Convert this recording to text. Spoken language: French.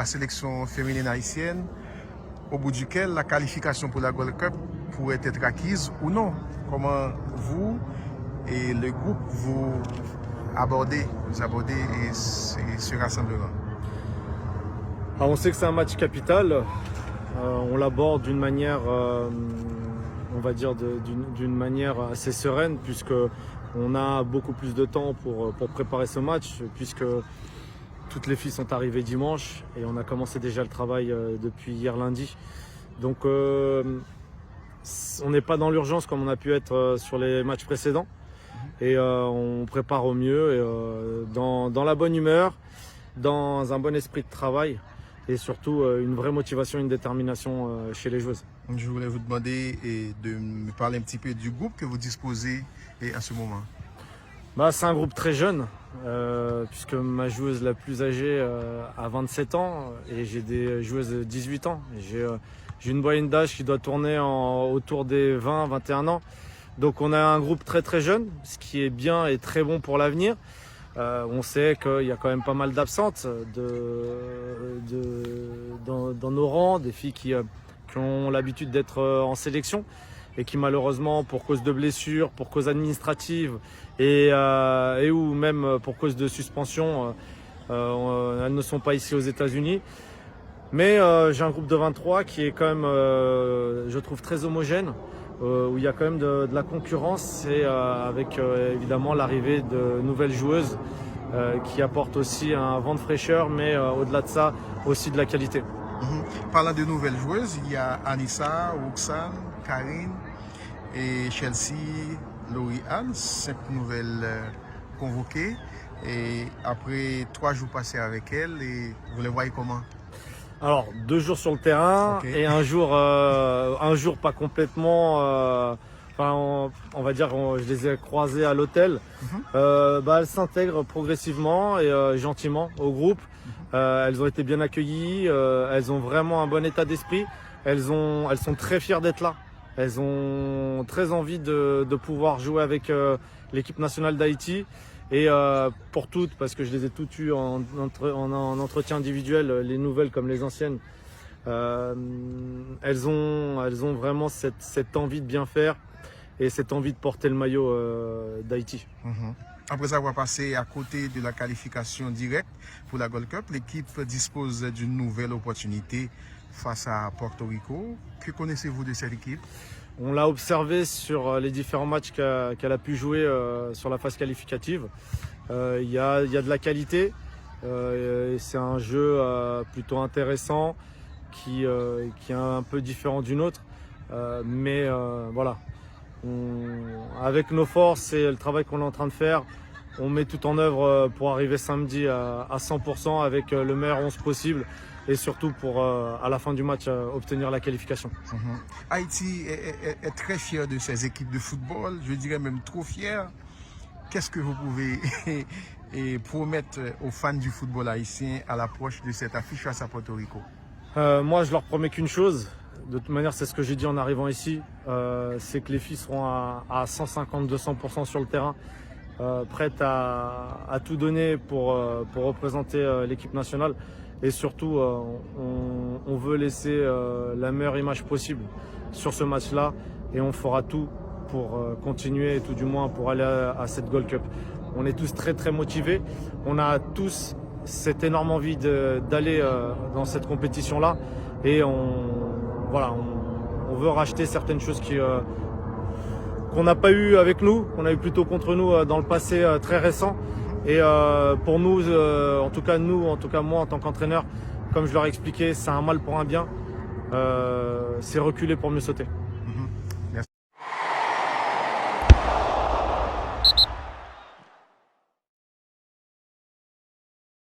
sélection féminine haïtienne, au bout duquel la qualification pour la Gold Cup pourrait être acquise ou non. Comment vous et le groupe vous abordez ce rassemblement? Alors on sait que c'est un match capital. On l'aborde d'une manière, on va dire d'une manière assez sereine, puisque on a beaucoup plus de temps pour préparer ce match, puisque toutes les filles sont arrivées dimanche et on a commencé déjà le travail depuis hier lundi. Donc on n'est pas dans l'urgence comme on a pu être sur les matchs précédents. Et on prépare au mieux, et, dans la bonne humeur, dans un bon esprit de travail et surtout une vraie motivation, une détermination chez les joueuses. Je voulais vous demander de me parler un petit peu du groupe que vous disposez à ce moment. C'est un groupe très jeune, puisque ma joueuse la plus âgée a 27 ans et j'ai des joueuses de 18 ans. J'ai une moyenne d'âge qui doit tourner autour des 20-21 ans. Donc on a un groupe très très jeune, ce qui est bien et très bon pour l'avenir. On sait qu'il y a quand même pas mal d'absentes dans nos rangs, des filles qui ont l'habitude d'être en sélection et qui malheureusement, pour cause de blessures, pour cause administrative et ou même pour cause de suspension, elles ne sont pas ici aux États-Unis. Mais j'ai un groupe de 23 qui est quand même, je trouve, très homogène, où il y a quand même de la concurrence et avec évidemment l'arrivée de nouvelles joueuses qui apportent aussi un vent de fraîcheur, mais au-delà de ça, aussi de la qualité. Parlant de nouvelles joueuses, il y a Anissa, Roxane, Karine et Chelsea, Laurie-Anne, 5 nouvelles convoquées. Et après 3 jours passés avec elles, et vous les voyez comment? Alors 2 jours sur le terrain, okay. Et un jour pas complètement. On va dire, je les ai croisées à l'hôtel. Elles s'intègrent progressivement et gentiment au groupe. Elles ont été bien accueillies, elles ont vraiment un bon état d'esprit. Elles sont très fières d'être là. Elles ont très envie de pouvoir jouer avec l'équipe nationale d'Haïti. Et pour toutes, parce que je les ai toutes eues en entretien individuel, les nouvelles comme les anciennes, elles ont vraiment cette envie de bien faire et cette envie de porter le maillot d'Haïti. Après avoir passé à côté de la qualification directe pour la Gold Cup, l'équipe dispose d'une nouvelle opportunité face à Porto Rico. Que connaissez-vous de cette équipe? On l'a observé sur les différents matchs qu'elle a pu jouer sur la phase qualificative. Il y a de la qualité. C'est un jeu plutôt intéressant qui est un peu différent du nôtre. Mais voilà. Avec nos forces et le travail qu'on est en train de faire, on met tout en œuvre pour arriver samedi à 100% avec le meilleur 11 possible et surtout pour, à la fin du match, obtenir la qualification. Haïti est très fier de ses équipes de football, je dirais même trop fier. Qu'est-ce que vous pouvez promettre aux fans du football haïtien à l'approche de cette affiche face à Porto Rico? Moi, je leur promets qu'une chose. De toute manière, c'est ce que j'ai dit en arrivant ici, c'est que les filles seront à 150-200% sur le terrain, prêtes à tout donner pour représenter l'équipe nationale. Et surtout, on veut laisser la meilleure image possible sur ce match-là et on fera tout pour continuer, tout du moins pour aller à cette Gold Cup. On est tous très très motivés, on a tous cette énorme envie d'aller dans cette compétition-là et on veut racheter certaines choses qu'on n'a pas eu avec nous, qu'on a eu plutôt contre nous dans le passé très récent. Et pour nous, en tout cas moi en tant qu'entraîneur, comme je leur ai expliqué, c'est un mal pour un bien, c'est reculer pour mieux sauter.